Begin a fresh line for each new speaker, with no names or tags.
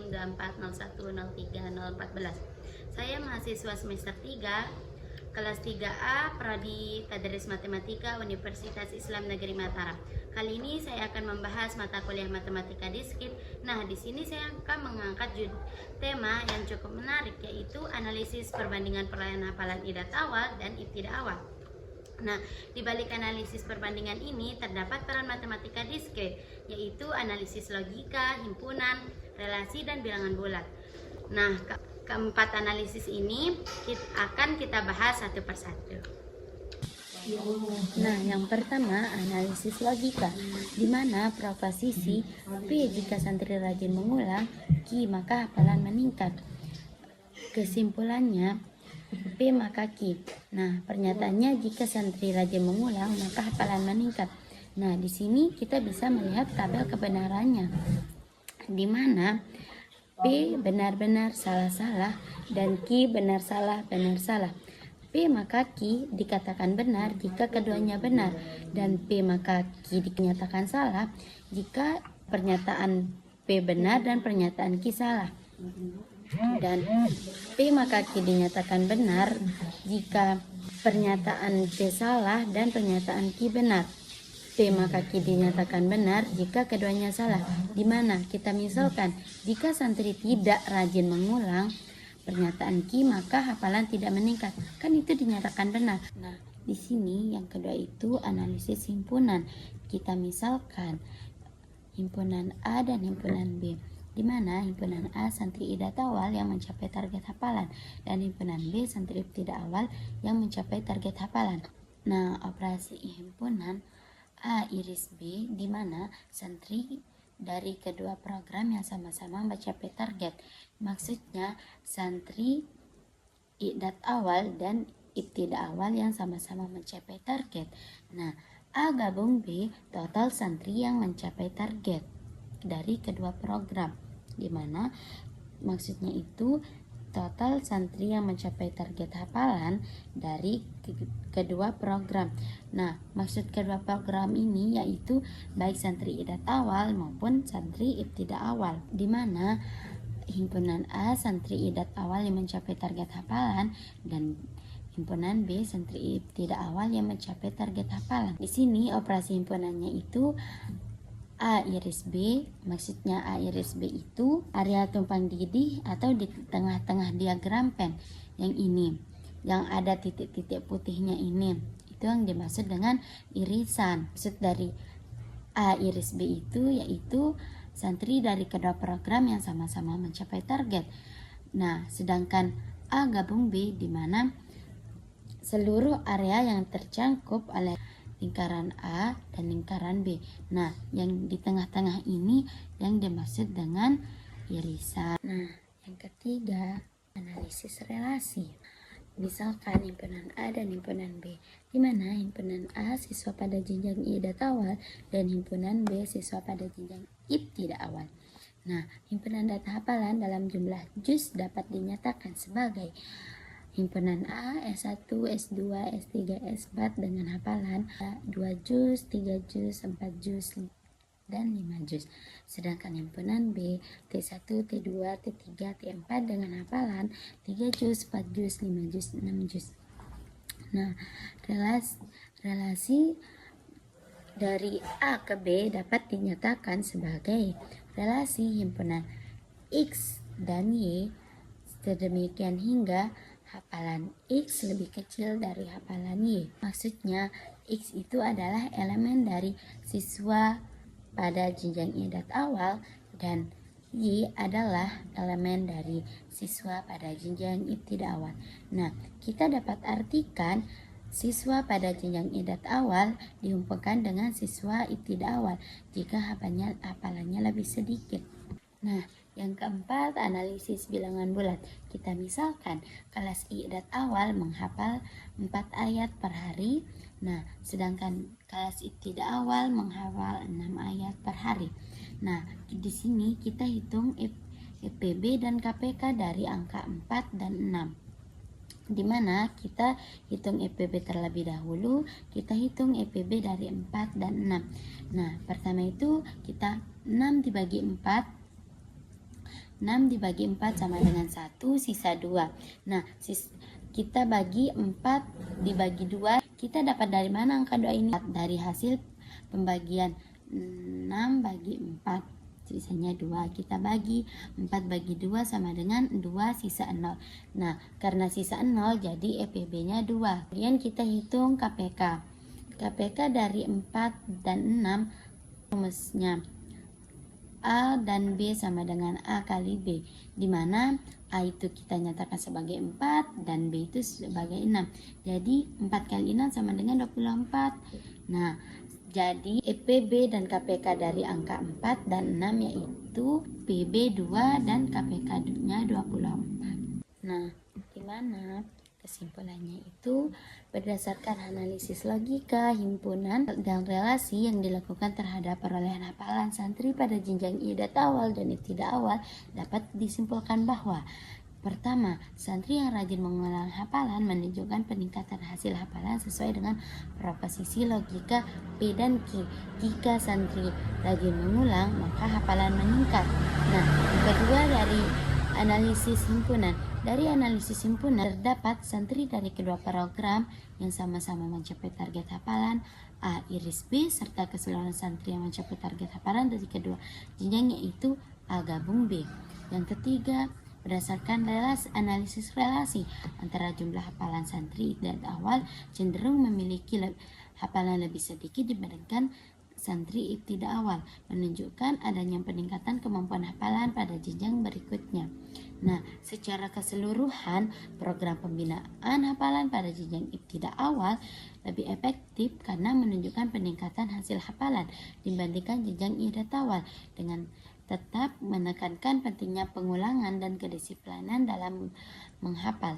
NIM 240103014. Saya mahasiswa semester 3, kelas 3A, Prodi Tadris Matematika Universitas Islam Negeri Mataram. Kali ini saya akan membahas mata kuliah matematika diskrit. Nah, di sini saya akan mengangkat tema yang cukup menarik, yaitu analisis perbandingan perolehan hafalan idat awal dan ibtidah awal. Nah, di balik analisis perbandingan ini terdapat peran matematika diskrit, yaitu analisis logika, himpunan, relasi, dan bilangan bulat. Nah, keempat analisis ini akan kita bahas satu persatu.
Nah, yang pertama analisis logika, di mana proposisi P jika santri rajin mengulang, Q maka hafalan meningkat. Kesimpulannya P maka Q. Nah, pernyataannya jika santri rajin mengulang maka hafalan meningkat. Nah, di sini kita bisa melihat tabel kebenarannya, di mana P benar-benar salah-salah dan Q benar salah. P maka Q dikatakan benar jika keduanya benar, dan P maka Q dinyatakan salah jika pernyataan P benar dan pernyataan Q salah. Dan P maka Q dinyatakan benar jika pernyataan P salah dan pernyataan Q benar. P maka Q dinyatakan benar jika keduanya salah. Di mana kita misalkan jika santri tidak rajin mengulang pernyataan Q maka hafalan tidak meningkat. Kan itu dinyatakan benar. Nah, di sini yang kedua itu analisis himpunan. Kita misalkan himpunan A dan himpunan B, di mana himpunan A santri idat awal yang mencapai target hafalan dan himpunan B santri ibtidah awal yang mencapai target hafalan. Nah, operasi himpunan A iris B, di mana santri dari kedua program yang sama-sama mencapai target. Maksudnya santri idat awal dan ibtidah awal yang sama-sama mencapai target. Nah, A gabung B total santri yang mencapai target dari kedua program, di mana maksudnya itu total santri yang mencapai target hafalan dari kedua program. Nah, maksud kedua program ini yaitu baik santri idat awal maupun santri ibtidah awal, di mana himpunan A santri idat awal yang mencapai target hafalan dan himpunan B santri ibtidah awal yang mencapai target hafalan. Di sini operasi himpunannya itu A iris B, maksudnya A iris B itu area tumpang didih atau di tengah-tengah diagram pen yang ini, yang ada titik-titik putihnya ini, itu yang dimaksud dengan irisan. Maksud dari A iris B itu yaitu santri dari kedua program yang sama-sama mencapai target. Nah, sedangkan A gabung B, di mana seluruh area yang tercakup oleh lingkaran A dan lingkaran B. Nah, yang di tengah-tengah ini yang dimaksud dengan irisan. Nah, yang ketiga, analisis relasi. Misalkan himpunan A dan himpunan B, di mana himpunan A siswa pada jenjang idat awal dan himpunan B siswa pada jenjang ibtidah awal. Nah, himpunan data hafalan dalam jumlah juz dapat dinyatakan sebagai himpunan A S1, S2, S3, S4 dengan hafalan 2 juz, 3 juz, 4 juz, dan 5 juz. Sedangkan himpunan B T1, T2, T3, T4 dengan hafalan 3 juz, 4 juz, 5 juz, 6 juz. Nah, relasi dari A ke B dapat dinyatakan sebagai relasi himpunan X dan Y sedemikian hingga hafalan X lebih kecil dari hafalan Y. Maksudnya X itu adalah elemen dari siswa pada jenjang idat awal dan Y adalah elemen dari siswa pada jenjang ibtidah awal. Nah, kita dapat artikan siswa pada jenjang idat awal dihubungkan dengan siswa ibtidah awal jika hafalannya lebih sedikit. Nah, yang keempat, analisis bilangan bulat. Kita misalkan kelas idat awal menghafal 4 ayat per hari. Nah, sedangkan kelas ibtidah awal menghafal 6 ayat per hari. Nah, di sini kita hitung IPB dan KPK dari angka 4 dan 6. Di mana kita hitung IPB terlebih dahulu, kita hitung IPB dari 4 dan 6. Nah, pertama itu kita 6 dibagi 4. 6 dibagi 4 sama dengan 1, sisa 2. Nah, kita bagi 4 dibagi 2. Kita dapat dari mana angka 2 ini? Dari hasil pembagian 6 bagi 4. Sisanya 2. Kita bagi 4 bagi 2 sama dengan 2 sisa 0. Nah, karena sisa 0 jadi EPB-nya 2. Kemudian kita hitung KPK. KPK dari 4 dan 6 rumusnya A dan B sama dengan A kali B, di mana A itu kita nyatakan sebagai 4 dan B itu sebagai 6. Jadi 4 kali 6 sama dengan 24. Nah, jadi EPB dan KPK dari angka 4 dan 6 yaitu PB 2 dan KPK-nya 24. Nah, di mana kesimpulannya itu berdasarkan analisis logika, himpunan, dan relasi yang dilakukan terhadap perolehan hafalan santri pada jenjang IDAT awal dan ibtidah awal, dapat disimpulkan bahwa pertama, santri yang rajin mengulang hafalan menunjukkan peningkatan hasil hafalan sesuai dengan proposisi logika P dan Q. Jika santri rajin mengulang, maka hafalan meningkat. Nah, yang kedua dari analisis himpunan. Dari analisis himpunan terdapat santri dari kedua program yang sama-sama mencapai target hafalan A iris B serta keseluruhan santri yang mencapai target hafalan dari kedua jenjang yaitu A gabung B. Yang ketiga, berdasarkan analisis relasi antara jumlah hafalan santri dan awal cenderung memiliki hafalan lebih sedikit dibandingkan santri ibtidah awal, menunjukkan adanya peningkatan kemampuan hafalan pada jenjang berikutnya. Nah, secara keseluruhan program pembinaan hafalan pada jenjang ibtidah awal lebih efektif karena menunjukkan peningkatan hasil hafalan dibandingkan jenjang IDAT awal, dengan tetap menekankan pentingnya pengulangan dan kedisiplinan dalam menghafal.